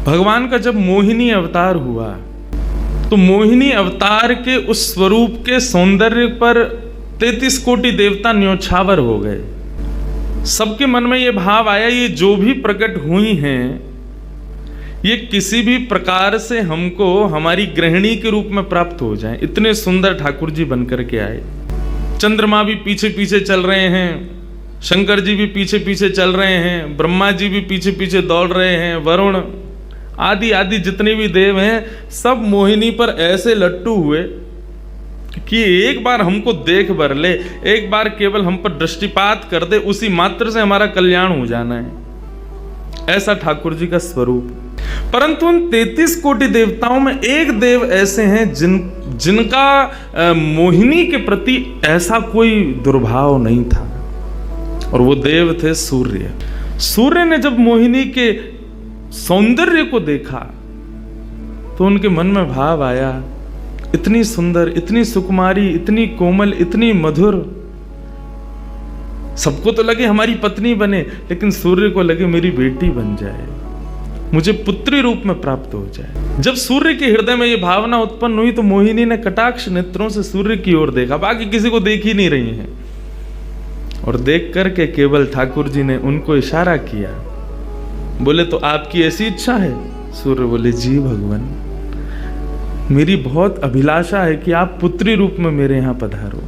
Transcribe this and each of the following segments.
भगवान का जब मोहिनी अवतार हुआ तो मोहिनी अवतार के उस स्वरूप के सौंदर्य पर 33 कोटि देवता न्योछावर हो गए। सबके मन में ये भाव आया, ये जो भी प्रकट हुई हैं ये किसी भी प्रकार से हमको हमारी गृहिणी के रूप में प्राप्त हो जाएं। इतने सुंदर ठाकुर जी बनकर के आए। चंद्रमा भी पीछे पीछे चल रहे हैं, शंकर जी भी पीछे पीछे चल रहे हैं, ब्रह्मा जी भी पीछे पीछे दौड़ रहे हैं, वरुण आदि आदि जितने भी देव हैं सब मोहिनी पर ऐसे लट्टू हुए कि एक बार हमको देख बर ले, एक बार केवल हम पर दृष्टिपात कर दे, उसी मात्र से हमारा कल्याण हो जाना है। ऐसा ठाकुर जी का स्वरूप। परंतु उन 33 कोटि देवताओं में एक देव ऐसे हैं जिनका मोहिनी के प्रति ऐसा कोई दुर्भाव नहीं था, और वो देव थे सूर्य। सूर्य ने जब मोहिनी के सौंदर्य को देखा तो उनके मन में भाव आया, इतनी सुंदर, इतनी सुकुमारी, इतनी कोमल, इतनी मधुर। सबको तो लगे हमारी पत्नी बने, लेकिन सूर्य को लगे मेरी बेटी बन जाए, मुझे पुत्री रूप में प्राप्त हो जाए। जब सूर्य के हृदय में ये भावना उत्पन्न हुई तो मोहिनी ने कटाक्ष नेत्रों से सूर्य की ओर देखा, बाकी किसी को देख ही नहीं रही हैं, और देख करके केवल ठाकुर जी ने उनको इशारा किया। बोले तो आपकी ऐसी इच्छा है? सूर्य बोले जी भगवान, मेरी बहुत अभिलाषा है कि आप पुत्री रूप में मेरे यहां पधारो।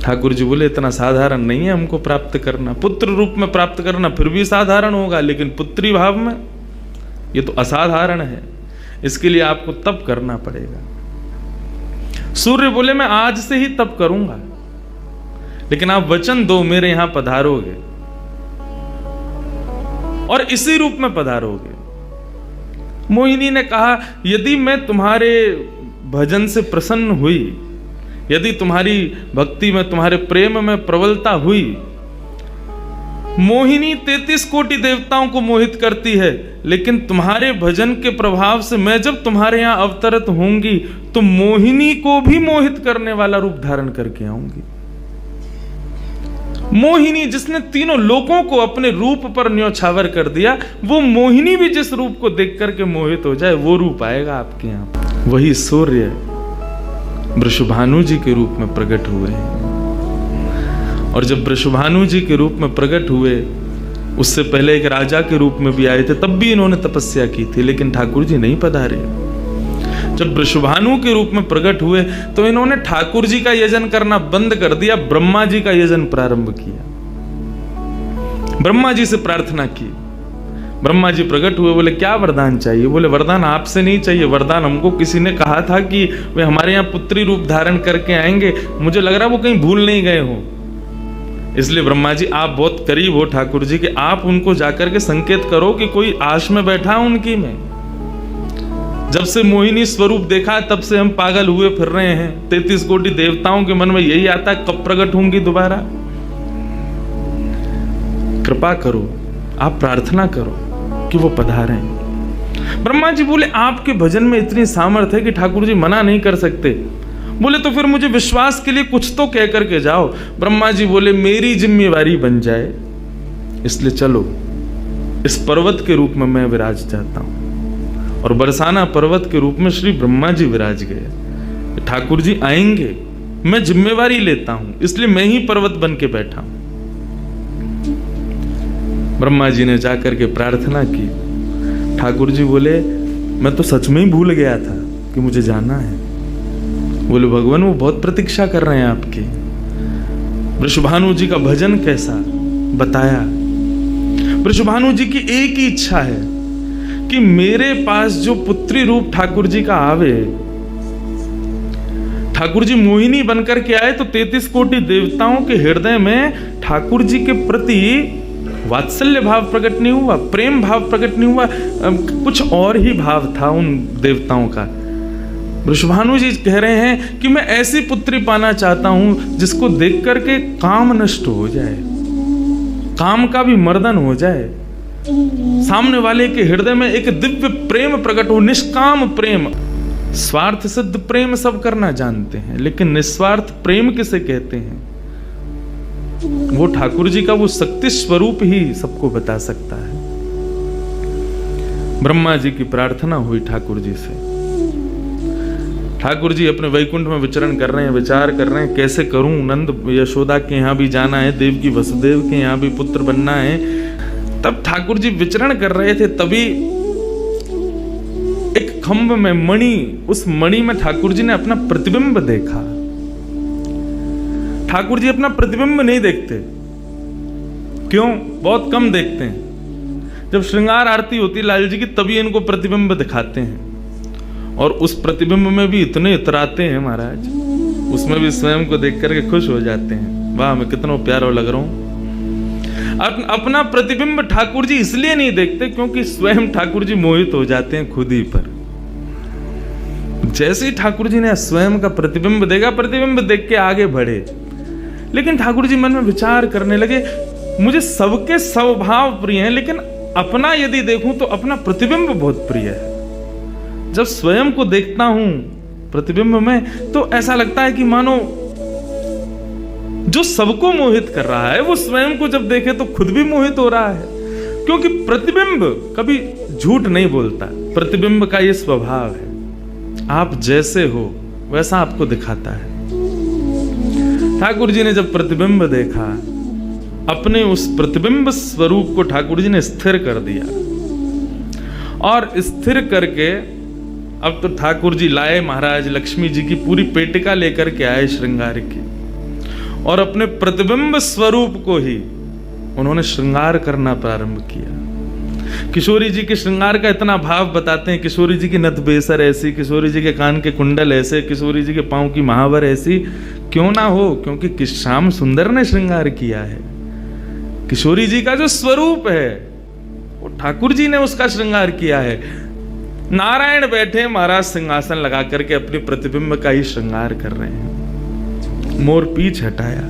ठाकुर जी बोले इतना साधारण नहीं है हमको प्राप्त करना, पुत्र रूप में प्राप्त करना फिर भी साधारण होगा, लेकिन पुत्री भाव में ये तो असाधारण है, इसके लिए आपको तप करना पड़ेगा। सूर्य बोले मैं आज से ही तप करूंगा, लेकिन आप वचन दो मेरे यहां पधारोगे और इसी रूप में पधारोगे। मोहिनी ने कहा यदि मैं तुम्हारे भजन से प्रसन्न हुई, यदि तुम्हारी भक्ति में, तुम्हारे प्रेम में प्रबलता हुई, मोहिनी 33 कोटि देवताओं को मोहित करती है, लेकिन तुम्हारे भजन के प्रभाव से मैं जब तुम्हारे यहां अवतरित होंगी तो मोहिनी को भी मोहित करने वाला रूप धारण करके आऊंगी। मोहिनी जिसने तीनों लोगों को अपने रूप पर न्योछावर कर दिया, वो मोहिनी भी जिस रूप को देख करके मोहित हो जाए वो रूप आएगा आपके यहां। वही सूर्य वृषभानु जी के रूप में प्रकट हुए हैं, और जब वृषभानु जी के रूप में प्रकट हुए, उससे पहले एक राजा के रूप में भी आए थे, तब भी इन्होंने तपस्या की थी, लेकिन ठाकुर जी नहीं पधारे। जब वृषभानु के रूप में प्रकट हुए तो इन्होंने ठाकुर जी का यजन करना बंद कर दिया, ब्रह्मा जी का यजन प्रारंभ किया। ब्रह्मा जी से प्रार्थना की। ब्रह्मा जी प्रकट हुए, बोले क्या वरदान चाहिए? बोले वरदान आपसे नहीं चाहिए, वरदान हमको किसी ने कहा था कि वे हमारे यहाँ पुत्री रूप धारण करके आएंगे, मुझे लग रहा है वो कहीं भूल नहीं गए हो, इसलिए ब्रह्मा जी आप बहुत करीब हो ठाकुर जी के, आप उनको जाकर के संकेत करो कि कोई आश में बैठा है उनकी में। जब से मोहिनी स्वरूप देखा तब से हम पागल हुए फिर रहे हैं। 33 कोटि देवताओं के मन में यही आता है कब प्रकट होंगी दोबारा। कृपा करो, आप प्रार्थना करो कि वो पधारें। ब्रह्मा जी बोले आपके भजन में इतनी सामर्थ्य है कि ठाकुर जी मना नहीं कर सकते। बोले तो फिर मुझे विश्वास के लिए कुछ तो कह करके जाओ। ब्रह्मा जी बोले मेरी जिम्मेवारी बन जाए, इसलिए चलो इस पर्वत के रूप में मैं विराज जाता हूं। और बरसाना पर्वत के रूप में श्री ब्रह्मा जी विराज गए। ठाकुर जी आएंगे, मैं जिम्मेवारी लेता हूं, इसलिए मैं ही पर्वत बन के बैठा हूं। ब्रह्मा जी ने जाकर के प्रार्थना की। ठाकुर जी बोले मैं तो सच में ही भूल गया था कि मुझे जाना है। बोले भगवान वो बहुत प्रतीक्षा कर रहे हैं आपकी। वृषभानु जी का भजन कैसा बताया। वृषभानु जी की एक ही इच्छा है कि मेरे पास जो पुत्री रूप ठाकुर जी का आवे, ठाकुर जी मोहिनी बनकर के आए तो 33 कोटि देवताओं के हृदय में ठाकुर जी के प्रति वात्सल्य भाव प्रकट नहीं हुआ, प्रेम भाव प्रकट नहीं हुआ, कुछ और ही भाव था उन देवताओं का। वृषभानु जी कह रहे हैं कि मैं ऐसी पुत्री पाना चाहता हूं जिसको देख करके काम नष्ट हो जाए, काम का भी मर्दन हो जाए, सामने वाले के हृदय में एक दिव्य प्रेम प्रकट हो, निष्काम प्रेम। स्वार्थ सिद्ध प्रेम सब करना जानते हैं, लेकिन निस्वार्थ प्रेम किसे कहते हैं वो ठाकुर जी का वो शक्ति स्वरूप ही सबको बता सकता है। ब्रह्मा जी की प्रार्थना हुई ठाकुर जी से। ठाकुर जी अपने वैकुंठ में विचरण कर रहे हैं, विचार कर रहे हैं कैसे करूं, नंद यशोदा के यहाँ भी जाना है, देवकी वसुदेव के यहाँ भी पुत्र बनना है। तब ठाकुर जी विचरण कर रहे थे, तभी एक खंभ में मणि, उस मणि में ठाकुर जी ने अपना प्रतिबिंब देखा। ठाकुर जी अपना प्रतिबिंब नहीं देखते, क्यों? बहुत कम देखते हैं। जब श्रृंगार आरती होती लाल जी की तभी इनको प्रतिबिंब दिखाते हैं, और उस प्रतिबिंब में भी इतने इतराते हैं महाराज, उसमें भी स्वयं को देख करके खुश हो जाते हैं, वाह मैं कितना प्यारा लग रहा हूं। अपना प्रतिबिंब ठाकुर जी इसलिए नहीं देखते क्योंकि स्वयं ठाकुर जी मोहित हो जाते हैं खुद ही पर। जैसे ही ठाकुर जी ने स्वयं का प्रतिबिंब देखा, प्रतिबिंब देख के आगे बढ़े, लेकिन ठाकुर जी मन में विचार करने लगे, मुझे सबके स्वभाव प्रिय हैं, लेकिन अपना यदि देखूं तो अपना प्रतिबिंब बहुत प्रिय है। जब स्वयं को देखता हूं प्रतिबिंब में तो ऐसा लगता है कि मानो जो सबको मोहित कर रहा है वो स्वयं को जब देखे तो खुद भी मोहित हो रहा है, क्योंकि प्रतिबिंब कभी झूठ नहीं बोलता। प्रतिबिंब का ये स्वभाव है, आप जैसे हो वैसा आपको दिखाता है। ठाकुर जी ने जब प्रतिबिंब देखा, अपने उस प्रतिबिंब स्वरूप को ठाकुर जी ने स्थिर कर दिया, और स्थिर करके अब तो ठाकुर जी लाए महाराज लक्ष्मी जी की पूरी पेटिका लेकर के आए श्रृंगार की, और अपने प्रतिबिंब स्वरूप को ही उन्होंने श्रृंगार करना प्रारंभ किया। किशोरी जी के श्रृंगार का इतना भाव बताते हैं, किशोरी जी की नथ बेसर ऐसी, किशोरी जी के कान के कुंडल ऐसे, किशोरी जी के पांव की महावर ऐसी, क्यों ना हो? क्योंकि श्याम सुंदर ने श्रृंगार किया है। किशोरी जी का जो स्वरूप है वो ठाकुर जी ने उसका श्रृंगार किया है। नारायण बैठे महाराज सिंहासन लगा करके अपने प्रतिबिंब का ही श्रृंगार कर रहे हैं। मोर पीछ हटाया,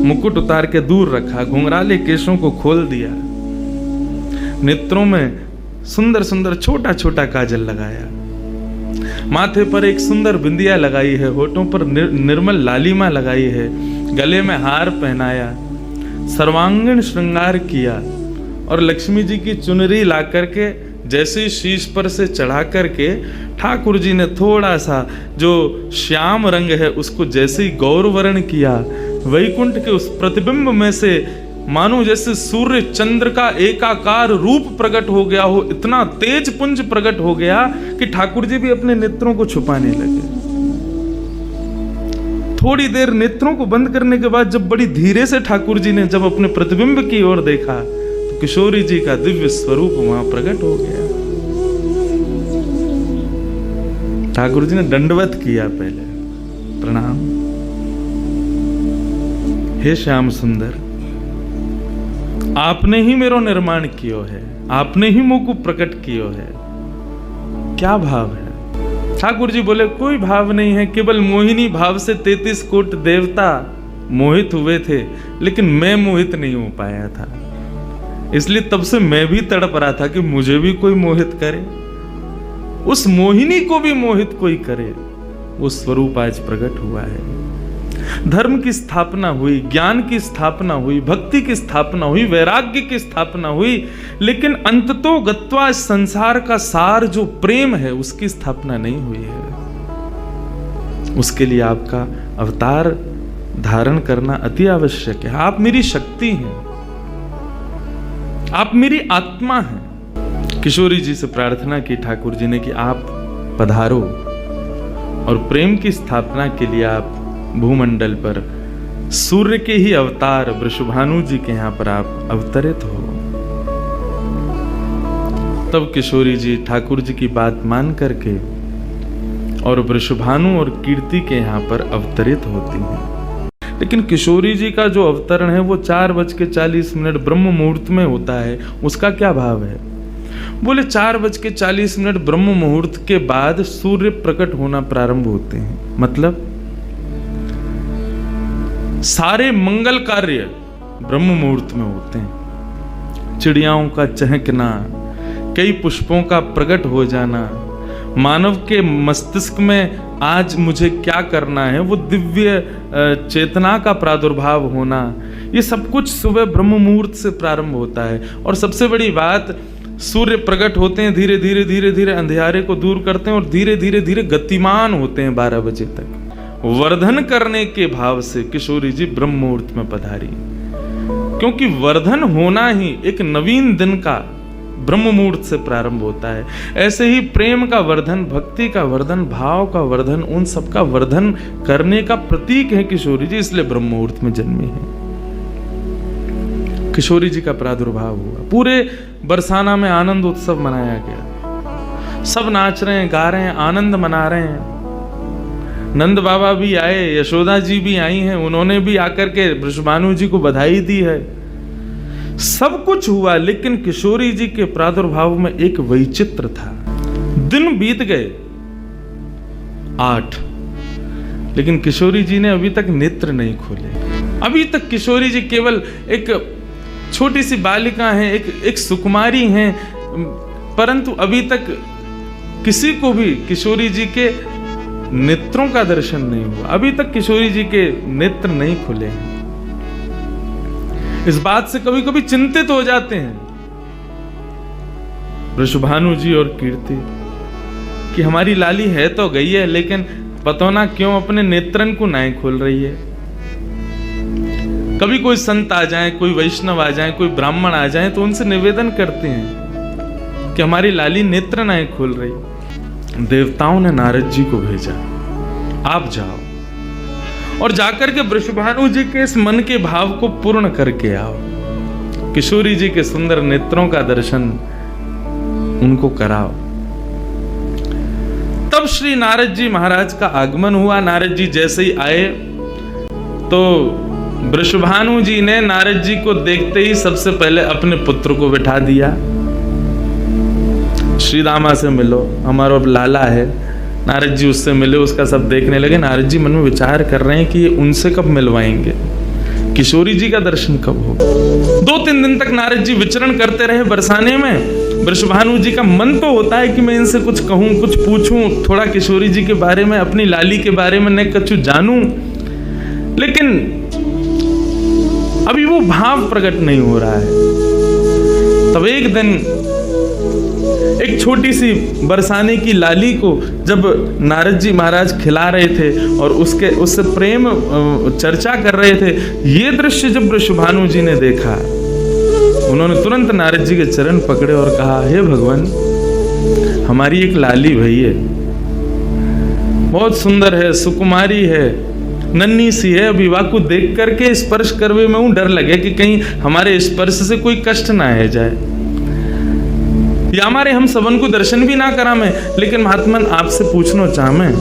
मुकुट उतार के दूर रखा, घुंघराले केशों को खोल दिया, नेत्रों में सुंदर सुंदर छोटा छोटा काजल लगाया, माथे पर एक सुंदर बिंदिया लगाई है, होठों पर निर्मल लालिमा लगाई है, गले में हार पहनाया, सर्वांगीण श्रृंगार किया, और लक्ष्मी जी की चुनरी ला करके जैसे शीश पर से चढ़ा करके ठाकुर जी ने थोड़ा सा जो श्याम रंग है उसको जैसे ही गौरवर्ण किया, वैकुंठ के उस प्रतिबिंब में से मानो जैसे सूर्य चंद्र का एकाकार रूप प्रकट हो गया हो, इतना तेज पुंज प्रकट हो गया कि ठाकुर जी भी अपने नेत्रों को छुपाने लगे। थोड़ी देर नेत्रों को बंद करने के बाद जब बड़ी धीरे से ठाकुर जी ने जब अपने प्रतिबिंब की ओर देखा तो किशोरी जी का दिव्य स्वरूप वहां प्रकट हो गया। ठाकुर जी ने दंडवत किया, पहले प्रणाम, हे श्याम सुंदर, आपने ही मेरो निर्माण कियो है, आपने ही मुझ को प्रकट कियो है। क्या भाव है? ठाकुर जी बोले कोई भाव नहीं है, केवल मोहिनी भाव से 33 कोट देवता मोहित हुए थे, लेकिन मैं मोहित नहीं हो पाया था, इसलिए तब से मैं भी तड़प रहा था कि मुझे भी कोई मोहित करे, उस मोहिनी को भी मोहित कोई करे। वो स्वरूप आज प्रकट हुआ है। धर्म की स्थापना हुई, ज्ञान की स्थापना हुई, भक्ति की स्थापना हुई, वैराग्य की स्थापना हुई, लेकिन अंततो गत्वा इस संसार का सार जो प्रेम है उसकी स्थापना नहीं हुई है। उसके लिए आपका अवतार धारण करना अति आवश्यक है। आप मेरी शक्ति हैं, आप मेरी आत्मा हैं। किशोरी जी से प्रार्थना की ठाकुर जी ने कि आप पधारो, और प्रेम की स्थापना के लिए आप भूमंडल पर सूर्य के ही अवतार वृषभानु जी के यहां पर आप अवतरित हो। तब किशोरी जी ठाकुर जी की बात मान करके और वृषभानु और कीर्ति के यहां पर अवतरित होती हैं। लेकिन किशोरी जी का जो अवतरण है वो 4:40 ब्रह्म मुहूर्त में होता है। उसका क्या भाव है? बोले 4:40 ब्रह्म मुहूर्त के बाद सूर्य प्रकट होना प्रारंभ होते हैं। मतलब सारे मंगल कार्य ब्रह्म मुहूर्त में होते हैं। चिड़ियाओं का चहकना, कई पुष्पों का प्रकट हो जाना, मानव के मस्तिष्क में आज मुझे क्या करना है, वो दिव्य चेतना का प्रादुर्भाव होना, ये सब कुछ सुबह ब्रह्म मुहूर्त से प्रारंभ होता है। और सबसे बड़ी बात, सूर्य प्रकट होते हैं, धीरे धीरे धीरे धीरे अंधियारे को दूर करते हैं और धीरे धीरे धीरे गतिमान होते हैं 12 बजे तक। वर्धन करने के भाव से किशोरी जी ब्रह्म मुहूर्त में पधारी, क्योंकि वर्धन होना ही एक नवीन दिन का ब्रह्म मुहूर्त से प्रारंभ होता है। ऐसे ही प्रेम का वर्धन, भक्ति का वर्धन, भाव का वर्धन, उन सब का वर्धन करने का प्रतीक है किशोरी जी, इसलिए ब्रह्म मुहूर्त में जन्मी है। किशोरी जी का प्रादुर्भाव हुआ, पूरे बरसाना में आनंद उत्सव मनाया गया, सब नाच रहे हैं, गा रहे हैं, आनंद मना रहे हैं। नंद बाबा भी आए, यशोदा जी भी आई हैं, उन्होंने भी आकर के वृषभानु जी को बधाई दी है। सब कुछ हुआ, लेकिन किशोरी जी के प्रादुर्भाव में एक वैचित्र था। दिन बीत गए 8, लेकिन किशोरी जी ने अभी तक नेत्र नहीं खोले। अभी तक किशोरी जी केवल एक छोटी सी बालिका हैं, एक सुकुमारी हैं, परंतु अभी तक किसी को भी किशोरी जी के नेत्रों का दर्शन नहीं हुआ। अभी तक किशोरी जी के नेत्र नहीं खुले हैं। इस बात से कभी कभी चिंतित हो जाते हैं वृषभानु जी और कीर्ति कि हमारी लाली है तो गई है, लेकिन पता ना क्यों अपने नेत्रन को नहीं खोल रही है। कभी कोई संत आ जाए, कोई वैष्णव आ जाए, कोई ब्राह्मण आ जाए, तो उनसे निवेदन करते हैं कि हमारी लाली नेत्र नहीं खोल रही। देवताओं ने नारद जी को भेजा, आप जाओ और जाकर के वृषभानु जी के इस मन के भाव को पूर्ण करके आओ, किशोरी जी के सुंदर नेत्रों का दर्शन उनको कराओ। तब श्री नारद जी महाराज का आगमन हुआ। नारद जी जैसे ही आए तो वृषभानु जी ने नारद जी को देखते ही सबसे पहले अपने पुत्र को बिठा दिया। श्री दामा से मिलो, हमारा लाला है। नारद जी उससे मिले, उसका सब देखने लगे। नारद जी मन में विचार कर रहे हैं कि उनसे कब मिलवाएंगे, किशोरी जी का दर्शन कब होगा। 2-3 दिन तक नारद जी विचरण करते रहे बरसाने में। वृषभानु जी का मन तो होता है कि मैं इनसे कुछ कहूं, कुछ पूछूं, थोड़ा किशोरी जी के बारे में, अपनी लाली के बारे में न कुछ जानूं, लेकिन अभी वो भाव प्रकट नहीं हो रहा है। तब एक दिन एक छोटी सी बरसाने की लाली को जब नारद जी महाराज खिला रहे थे और उससे प्रेम चर्चा कर रहे थे, ये दृश्य जब वृषभानु जी ने देखा, उन्होंने तुरंत नारद जी के चरण पकड़े और कहा, हे भगवान, हमारी एक लाली भई है, बहुत सुंदर है, सुकुमारी है, नन्ही सी है। विवाह को देख करके स्पर्श करवे में डर लगे कि कहीं हमारे स्पर्श से कोई कष्ट ना है जाए, या हमारे हम सबन को दर्शन भी ना करा में। लेकिन महात्मन आपसे पूछना चाह मैं,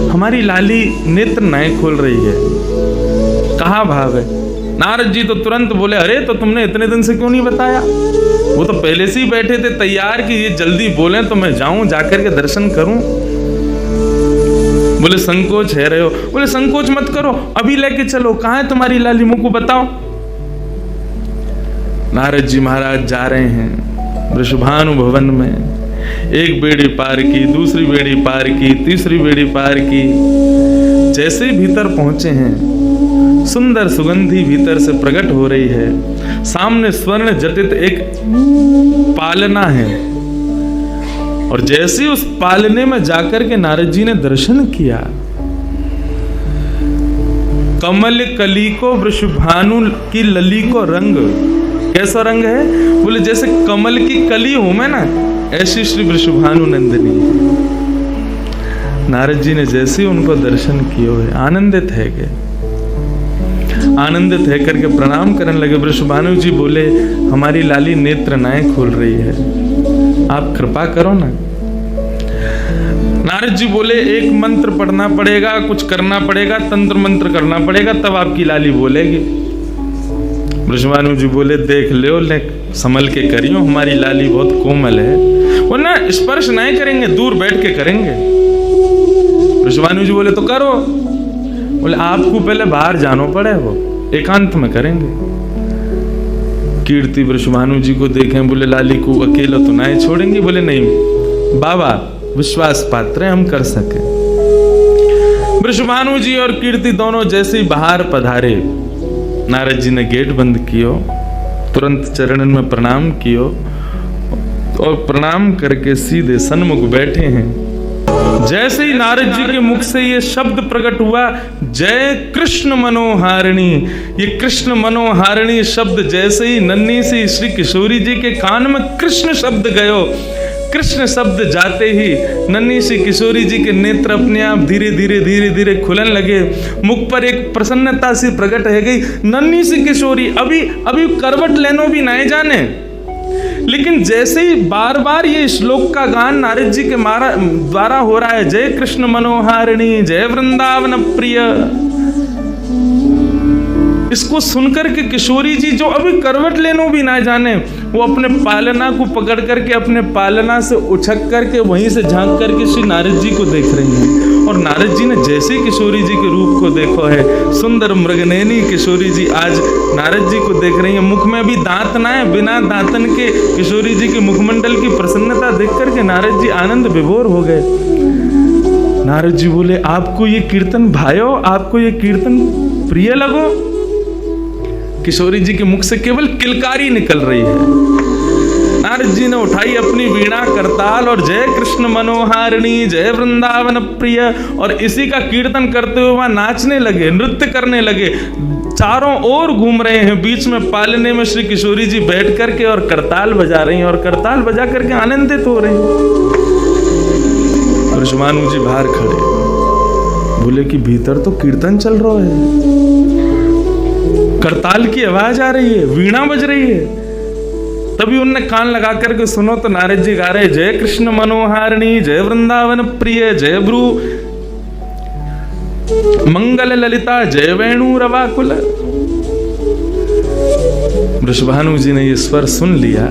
हमारी लाली नेत्र नहीं खोल रही है, कहाँ भाव है? नारद जी तो तुरंत बोले, अरे तो तुमने इतने दिन से क्यों नहीं बताया? वो तो पहले से ही बैठे थे तैयार कि ये जल्दी बोले तो मैं जाऊं, जाकर के दर्शन करूं। बोले संकोच है रहे हो? बोले संकोच मत करो, अभी लेके चलो। कहाँ है तुम्हारी लाली, मुझको को बताओ। नारद जी महाराज जा रहे हैं वृषभानु भवन में। एक बेड़ी पार की, दूसरी बेड़ी पार की, तीसरी बेड़ी पार की। जैसे भीतर पहुंचे हैं, सुंदर सुगंधी भीतर से प्रकट हो रही है। सामने स्वर्ण जटित एक पालना है, और जैसे ही उस पालने में जाकर के नारद जी ने दर्शन किया, कमल कली को वृषभानु की लली को रंग, कैसा रंग है? बोले जैसे कमल की कली हो मैं ना, ऐसी श्री वृषभानु नंदिनी। नारद जी ने जैसे ही उनको दर्शन किए हुए आनंदित है गए, आनंदित है करके प्रणाम करने लगे। वृषभानु जी बोले, हमारी लाली नेत्र नाए खोल रही है, आप कृपा करो ना। नारद जी बोले, एक मंत्र पढ़ना पड़ेगा, कुछ करना पड़ेगा, तंत्र मंत्र करना पड़ेगा, तब आपकी लाली बोलेगी। वृषभानु जी बोले, देख लो, ले संभल के करियो, हमारी लाली बहुत कोमल है, वो ना स्पर्श नहीं करेंगे, दूर बैठ के करेंगे। वृषभानु जी बोले, तो करो। बोले, आपको पहले बाहर जानो पड़े, वो एकांत में करेंगे। कीर्ति वृषभानु जी को देखें, बोले लाली को अकेला तो नहीं छोड़ेंगे। बोले नहीं बाबा, विश्वास पात्र है, हम कर सके। वृषभानु जी और कीर्ति दोनों जैसे ही बाहर पधारे, नारद जी ने गेट बंद कियो, तुरंत चरणन में प्रणाम कियो और प्रणाम करके सीधे सन्मुख बैठे हैं। जैसे ही नारद जी के मुख से ये शब्द प्रकट हुआ, जय कृष्ण मनोहारिणी, ये कृष्ण मनोहारिणी शब्द जैसे ही नन्ही सी श्री किशोरी जी के कान में कृष्ण शब्द गयो, कृष्ण शब्द जाते ही नन्ही सी किशोरी जी के नेत्र अपने आप धीरे धीरे धीरे धीरे खुलन लगे। मुख पर एक प्रसन्नता सी प्रकट है गई। नन्ही सी किशोरी अभी करवट लेनो भी नहीं जाने, लेकिन जैसे ही बार बार ये श्लोक का गान नारद जी के द्वारा हो रहा है, जय कृष्ण मनोहारिणी, जय वृंदावन प्रिय, इसको सुनकर के किशोरी जी जो अभी करवट लेनो भी ना जाने, वो अपने पालना को पकड़ करके अपने पालना से उछक करके वहीं से झांक करके श्री नारद जी को देख रही हैं। और नारद जी ने जैसे किशोरी जी के रूप को देखो है, सुंदर मृगनयनी किशोरी जी आज नारद जी को देख रही हैं। मुख में भी दांत ना है, बिना दांतन के किशोरी जी के मुखमंडल की प्रसन्नता देख करके नारद जी आनंद विभोर हो गए। नारद जी बोले, आपको ये कीर्तन भायो, आपको ये कीर्तन प्रिय लगो? किशोरी जी के मुख से केवल किलकारी निकल रही है। नारद जी ने उठाई अपनी वीणा करताल और जय कृष्ण मनोहारिणी, जय वृंदावन प्रिय, और इसी का कीर्तन करते हुए वहां नाचने लगे, नृत्य करने लगे, चारों ओर घूम रहे हैं। बीच में पालने में श्री किशोरी जी बैठ करके और करताल बजा रही हैं और करताल बजा करके आनंदित हो रही हैं। वृषभानु जी बाहर खड़े बोले कि भीतर तो कीर्तन चल रहा है, करताल की आवाज आ रही है, वीणा बज रही है। तभी उनने कान लगा करके सुनो तो नारद जी गा रहे, जय कृष्ण मनोहारिणी, जय वृंदावन प्रिय, जय भ्रू मंगल ललिता, जय वेणु रवाकुल। वृषभानु जी ने ये स्वर सुन लिया,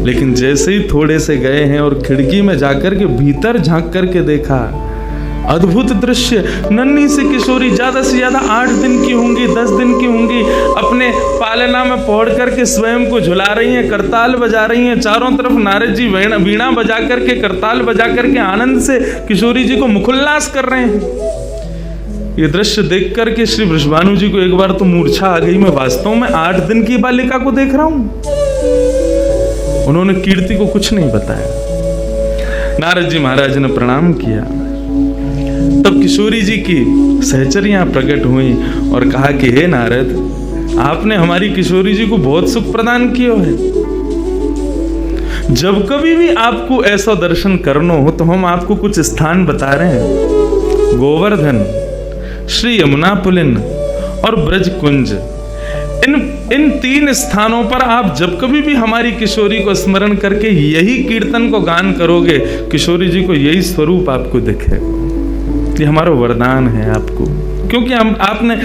लेकिन जैसे ही थोड़े से गए हैं और खिड़की में जाकर के भीतर झांक करके देखा, अद्भुत दृश्य। नन्ही सी किशोरी, ज्यादा से ज्यादा 8 दिन की होंगी, 10 दिन की होंगी, अपने पालना में पौड़ करके स्वयं को झुला रही हैं, करताल बजा रही हैं। चारों तरफ नारद जी वीणा बजा करके, करताल बजा करके आनंद से किशोरी जी को मुखोल्लास कर रहे हैं। ये दृश्य देख करके श्री वृषभानु जी को एक बार तो मूर्छा आ गई, मैं वास्तव में 8 दिन की बालिका को देख रहा हूं। उन्होंने कीर्ति को कुछ नहीं बताया। नारद जी महाराज ने प्रणाम किया। तब किशोरी जी की सहचरियां प्रकट हुई और कहा कि हे नारद, आपने हमारी किशोरी जी को बहुत सुख प्रदान किया है। जब कभी भी आपको ऐसा दर्शन करना हो तो हम आपको कुछ स्थान बता रहे हैं। गोवर्धन, श्री यमुना पुलिन और ब्रज कुंज, इन 3 स्थानों पर आप जब कभी भी हमारी किशोरी को स्मरण करके यही कीर्तन को गान करोगे, किशोरी जी को यही स्वरूप आपको दिखेगा। ये हमारा वरदान है आपको, क्योंकि आपने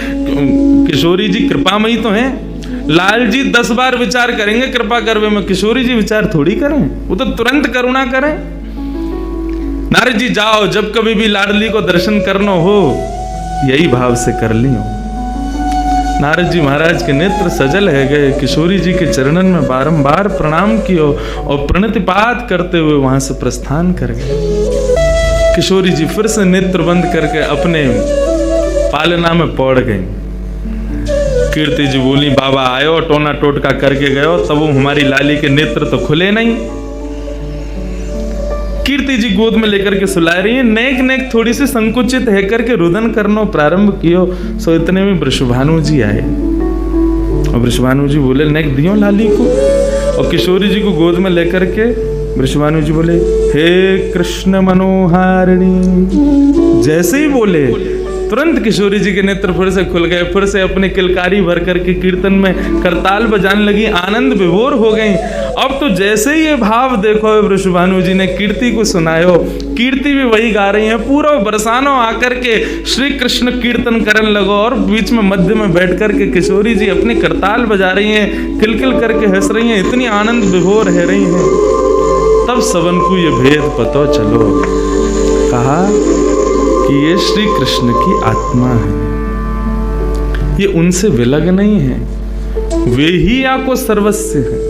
किशोरी जी कृपामयी तो हैं। लाल जी 10 बार विचार करेंगे कृपा करवे में, किशोरी जी विचार थोड़ी करें, वो तो तुरंत करुणा करें। नारद जी जाओ, जब कभी भी लाडली को दर्शन करना हो यही भाव से कर लियो। नारद जी महाराज के नेत्र सजल है गए, किशोरी जी के चरणन में बारंबार प्रणाम कियो और प्रणतिपात करते हुए वहां से प्रस्थान कर गए। किशोरी जी फिर से नेत्र बंद करके अपने पालना में पौड़ गई। कीर्ति जी बोली, बाबा आयो, टोना टोटका करके गयो, तब वो हमारी लाली के नेत्र तो खुले नहीं। कीर्ति जी गोद में लेकर के सुला रही है, नेक नेक थोड़ी सी संकुचित है करके रुदन करना प्रारंभ कियो। सो इतने में वृषभानु जी आए और वृषभानु जी बोले, नेक दियो लाली को। और किशोरी जी को गोद में लेकर के वृषभानु जी बोले, हे कृष्ण मनोहारिणी। जैसे ही बोले तुरंत किशोरी जी के नेत्र फिर से खुल गए, फिर से अपने किलकारी भर करके कीर्तन में करताल बजाने लगी, आनंद विभोर हो गई। अब तो जैसे ही ये भाव देखो, वृषभानु जी ने कीर्ति को सुनायो, कीर्ति भी वही गा रही है, पूरा बरसानो आकर के श्री कृष्ण कीर्तन करने लगो और बीच में मध्य में बैठ करके किशोरी जी अपनी करताल बजा रही हैं, किलकिल करके हंस रही हैं, इतनी आनंद विभोर है रही हैं। तब सबन को ये भेद पतो चलो, कहा कि ये श्री कृष्ण की आत्मा है, ये उनसे विलग नहीं है, वे ही आपको सर्वस्व है।